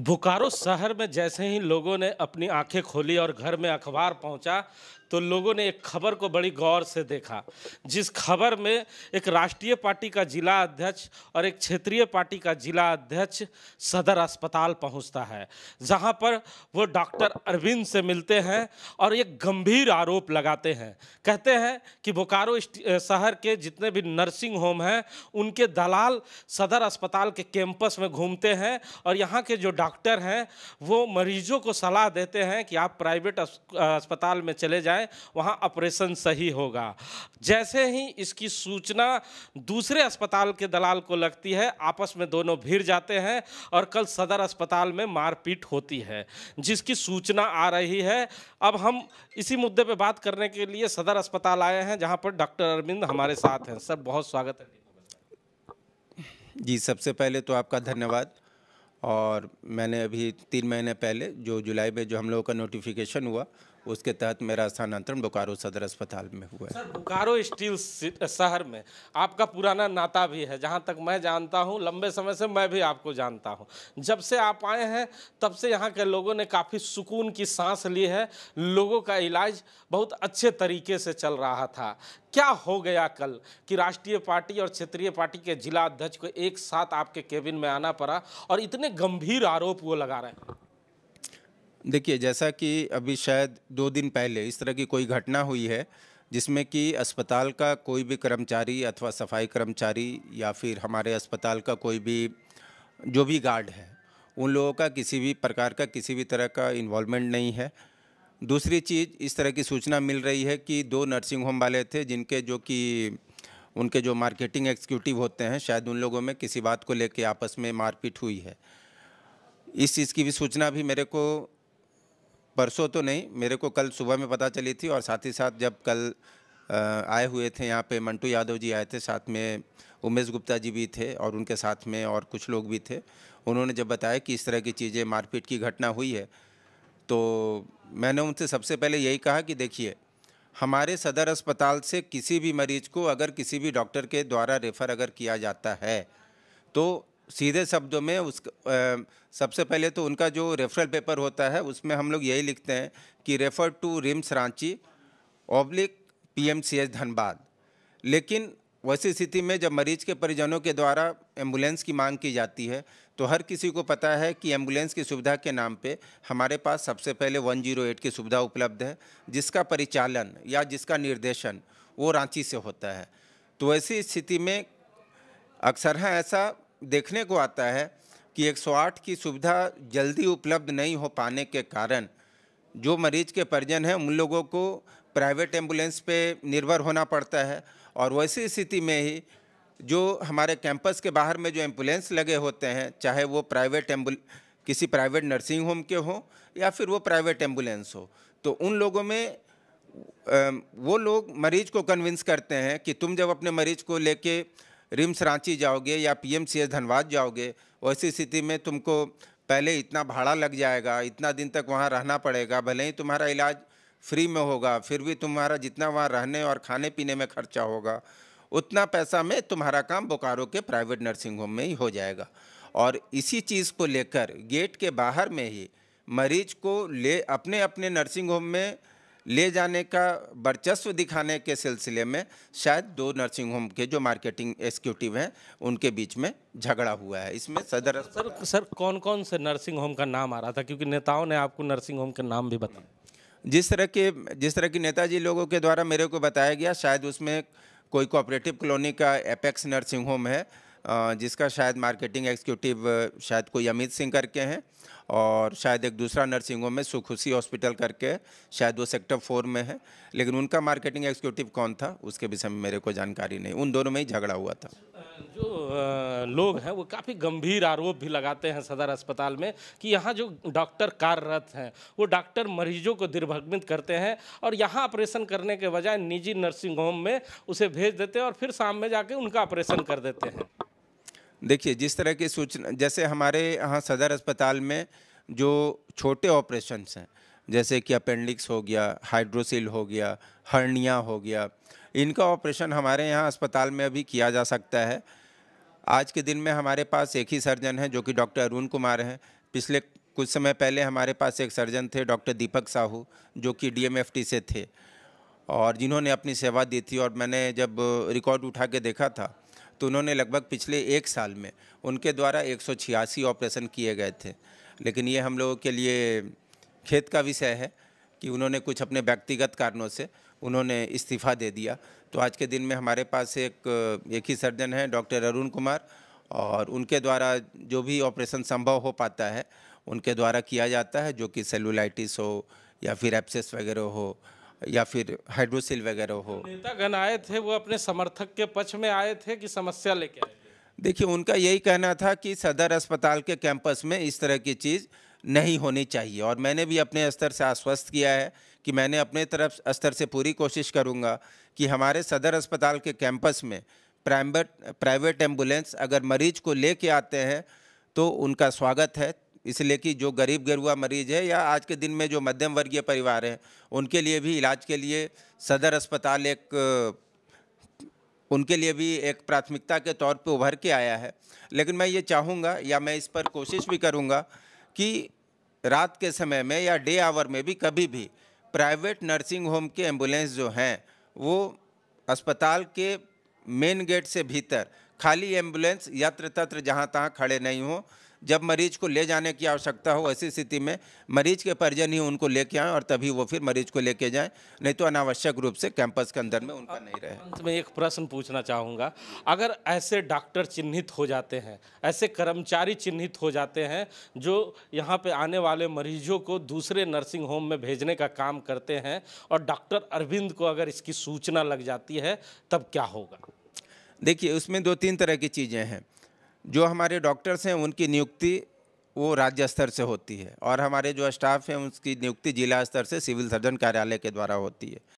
बोकारो शहर में जैसे ही लोगों ने अपनी आंखें खोली और घर में अखबार पहुंचा तो लोगों ने एक खबर को बड़ी गौर से देखा। जिस खबर में एक राष्ट्रीय पार्टी का जिला अध्यक्ष और एक क्षेत्रीय पार्टी का जिला अध्यक्ष सदर अस्पताल पहुंचता है, जहां पर वो डॉक्टर अरविंद से मिलते हैं और एक गंभीर आरोप लगाते हैं। कहते हैं कि बोकारो शहर के जितने भी नर्सिंग होम हैं उनके दलाल सदर अस्पताल के कैंपस में घूमते हैं और यहाँ के जो डॉक्टर हैं वो मरीजों को सलाह देते हैं कि आप प्राइवेट अस्पताल में चले जाएं, वहाँ ऑपरेशन सही होगा। जैसे ही इसकी सूचना दूसरे अस्पताल के दलाल को लगती है, आपस में दोनों भिड़ जाते हैं और कल सदर अस्पताल में मारपीट होती है, जिसकी सूचना आ रही है। अब हम इसी मुद्दे पे बात करने के लिए सदर अस्पताल आए हैं, जहाँ पर डॉक्टर अरविंद हमारे साथ हैं। सर, बहुत स्वागत है। जी, सबसे पहले तो आपका धन्यवाद। और मैंने अभी 3 महीने पहले जो जुलाई में जो हम लोगों का नोटिफिकेशन हुआ उसके तहत मेरा स्थानांतरण बोकारो सदर अस्पताल में हुआ है। सर, बोकारो स्टील शहर में आपका पुराना नाता भी है। जहाँ तक मैं जानता हूँ, लंबे समय से मैं भी आपको जानता हूँ। जब से आप आए हैं तब से यहाँ के लोगों ने काफ़ी सुकून की सांस ली है। लोगों का इलाज बहुत अच्छे तरीके से चल रहा था। क्या हो गया कल कि राष्ट्रीय पार्टी और क्षेत्रीय पार्टी के जिला अध्यक्ष को एक साथ आपके केबिन में आना पड़ा और इतने गंभीर आरोप वो लगा रहे हैं? देखिए, जैसा कि अभी शायद 2 दिन पहले इस तरह की कोई घटना हुई है जिसमें कि अस्पताल का कोई भी कर्मचारी अथवा सफाई कर्मचारी या फिर हमारे अस्पताल का कोई भी जो भी गार्ड है, उन लोगों का किसी भी प्रकार का किसी भी तरह का इन्वॉल्वमेंट नहीं है। दूसरी चीज़, इस तरह की सूचना मिल रही है कि 2 नर्सिंग होम वाले थे जिनके उनके जो मार्केटिंग एग्जीक्यूटिव होते हैं, शायद उन लोगों में किसी बात को लेके आपस में मारपीट हुई है। इस चीज़ की भी सूचना भी मेरे को परसों तो नहीं, मेरे को कल सुबह में पता चली थी। और साथ ही साथ जब कल आए हुए थे यहाँ पे, मंटू यादव जी आए थे, साथ में उमेश गुप्ता जी भी थे और उनके साथ में और कुछ लोग भी थे। उन्होंने जब बताया कि इस तरह की चीज़ें, मारपीट की घटना हुई है, तो मैंने उनसे सबसे पहले यही कहा कि देखिए, हमारे सदर अस्पताल से किसी भी मरीज को अगर किसी भी डॉक्टर के द्वारा रेफ़र अगर किया जाता है तो सीधे शब्दों में सबसे पहले तो उनका जो रेफरल पेपर होता है उसमें हम लोग यही लिखते हैं कि refer to RIMS Ranchi /PMCH Dhanbad. लेकिन वैसी स्थिति में जब मरीज के परिजनों के द्वारा एम्बुलेंस की मांग की जाती है तो हर किसी को पता है कि एम्बुलेंस की सुविधा के नाम पे हमारे पास सबसे पहले 108 की सुविधा उपलब्ध है, जिसका परिचालन या जिसका निर्देशन वो रांची से होता है। तो ऐसी स्थिति में अक्सर ऐसा देखने को आता है कि 108 की सुविधा जल्दी उपलब्ध नहीं हो पाने के कारण जो मरीज के परिजन हैं उन लोगों को प्राइवेट एम्बुलेंस पे निर्भर होना पड़ता है। और वैसी स्थिति में ही जो हमारे कैंपस के बाहर में जो एम्बुलेंस लगे होते हैं, चाहे वो किसी प्राइवेट नर्सिंग होम के हो या फिर वो प्राइवेट एम्बुलेंस हो, तो उन लोगों में वो लोग मरीज को कन्विंस करते हैं कि तुम जब अपने मरीज को लेके रिम्स रांची जाओगे या PMCH धनबाद जाओगे, वैसी स्थिति में तुमको पहले इतना भाड़ा लग जाएगा, इतना दिन तक वहाँ रहना पड़ेगा। भले ही तुम्हारा इलाज फ्री में होगा, फिर भी तुम्हारा जितना वहाँ रहने और खाने पीने में खर्चा होगा, उतना पैसा में तुम्हारा काम बोकारो के प्राइवेट नर्सिंग होम में ही हो जाएगा। और इसी चीज़ को लेकर गेट के बाहर में ही मरीज को अपने अपने नर्सिंग होम में ले जाने का वर्चस्व दिखाने के सिलसिले में शायद 2 नर्सिंग होम के जो मार्केटिंग एग्जीक्यूटिव हैं उनके बीच में झगड़ा हुआ है। इसमें सर, कौन कौन से नर्सिंग होम का नाम आ रहा था? क्योंकि नेताओं ने आपको नर्सिंग होम के नाम भी बताया। जिस तरह की नेताजी लोगों के द्वारा मेरे को बताया गया, शायद उसमें कोई कोऑपरेटिव कॉलोनी का एपेक्स नर्सिंग होम है, जिसका शायद मार्केटिंग एग्जीक्यूटिव शायद कोई अमित सिंह करके हैं। और शायद एक दूसरा नर्सिंग होम है सुखुशी हॉस्पिटल करके, शायद वो सेक्टर 4 में है। लेकिन उनका मार्केटिंग एग्जीक्यूटिव कौन था उसके विषय में मेरे को जानकारी नहीं। उन दोनों में ही झगड़ा हुआ था। जो लोग हैं वो काफ़ी गंभीर आरोप भी लगाते हैं सदर अस्पताल में कि यहाँ जो डॉक्टर कार्यरत हैं वो डॉक्टर मरीजों को निर्भमित करते हैं और यहाँ ऑपरेशन करने के बजाय निजी नर्सिंग होम में उसे भेज देते हैं और फिर शाम में जाके उनका ऑपरेशन कर देते हैं। देखिए, जिस तरह की सूचना, जैसे हमारे यहाँ सदर अस्पताल में जो छोटे ऑपरेशंस हैं, जैसे कि अपेंडिक्स हो गया, हाइड्रोसिल हो गया, हर्निया हो गया, इनका ऑपरेशन हमारे यहाँ अस्पताल में अभी किया जा सकता है। आज के दिन में हमारे पास एक ही सर्जन है जो कि डॉक्टर अरुण कुमार हैं। पिछले कुछ समय पहले हमारे पास एक सर्जन थे डॉक्टर दीपक साहू, जो कि डीएमएफटी से थे और जिन्होंने अपनी सेवा दी थी। और मैंने जब रिकॉर्ड उठा के देखा था तो उन्होंने लगभग पिछले 1 साल में उनके द्वारा 186 ऑपरेशन किए गए थे। लेकिन ये हम लोगों के लिए खेद का विषय है कि उन्होंने कुछ अपने व्यक्तिगत कारणों से उन्होंने इस्तीफ़ा दे दिया। तो आज के दिन में हमारे पास एक ही सर्जन हैं, डॉक्टर अरुण कुमार, और उनके द्वारा जो भी ऑपरेशन संभव हो पाता है उनके द्वारा किया जाता है, जो कि सेलुलाइटिस हो या फिर एब्सेस वगैरह हो या फिर हाइड्रोसिल वगैरह हो। नेतागण आए थे, वो अपने समर्थक के पक्ष में आए थे कि समस्या लेके आए थे? देखिए, उनका यही कहना था कि सदर अस्पताल के कैंपस में इस तरह की चीज़ नहीं होनी चाहिए और मैंने भी अपने स्तर से आश्वस्त किया है कि मैंने अपने तरफ स्तर से पूरी कोशिश करूंगा कि हमारे सदर अस्पताल के कैंपस में प्राइवेट एम्बुलेंस अगर मरीज को लेके आते हैं तो उनका स्वागत है, इसलिए कि जो गरीब गेरुआ मरीज है या आज के दिन में जो मध्यम वर्गीय परिवार हैं उनके लिए भी इलाज के लिए सदर अस्पताल उनके लिए भी एक प्राथमिकता के तौर पे उभर के आया है। लेकिन मैं ये चाहूँगा या मैं इस पर कोशिश भी करूँगा कि रात के समय में या डे आवर में भी कभी भी प्राइवेट नर्सिंग होम के एम्बुलेंस जो हैं वो अस्पताल के मेन गेट से भीतर खाली एम्बुलेंस यत्र तत्र जहाँ तहाँ खड़े नहीं हो। जब मरीज को ले जाने की आवश्यकता हो ऐसी स्थिति में मरीज के परिजन ही उनको लेके आएँ और तभी वो फिर मरीज को लेके जाएं, नहीं तो अनावश्यक रूप से कैंपस के अंदर में उनका नहीं रहे। अंत में एक प्रश्न पूछना चाहूँगा, अगर ऐसे डॉक्टर चिन्हित हो जाते हैं, ऐसे कर्मचारी चिन्हित हो जाते हैं जो यहाँ पे आने वाले मरीजों को दूसरे नर्सिंग होम में भेजने का काम करते हैं और डॉक्टर अरविंद को अगर इसकी सूचना लग जाती है, तब क्या होगा? देखिए, उसमें 2-3 तरह की चीज़ें हैं। जो हमारे डॉक्टर्स हैं उनकी नियुक्ति वो राज्य स्तर से होती है और हमारे जो स्टाफ हैं उसकी नियुक्ति जिला स्तर से सिविल सर्जन कार्यालय के द्वारा होती है।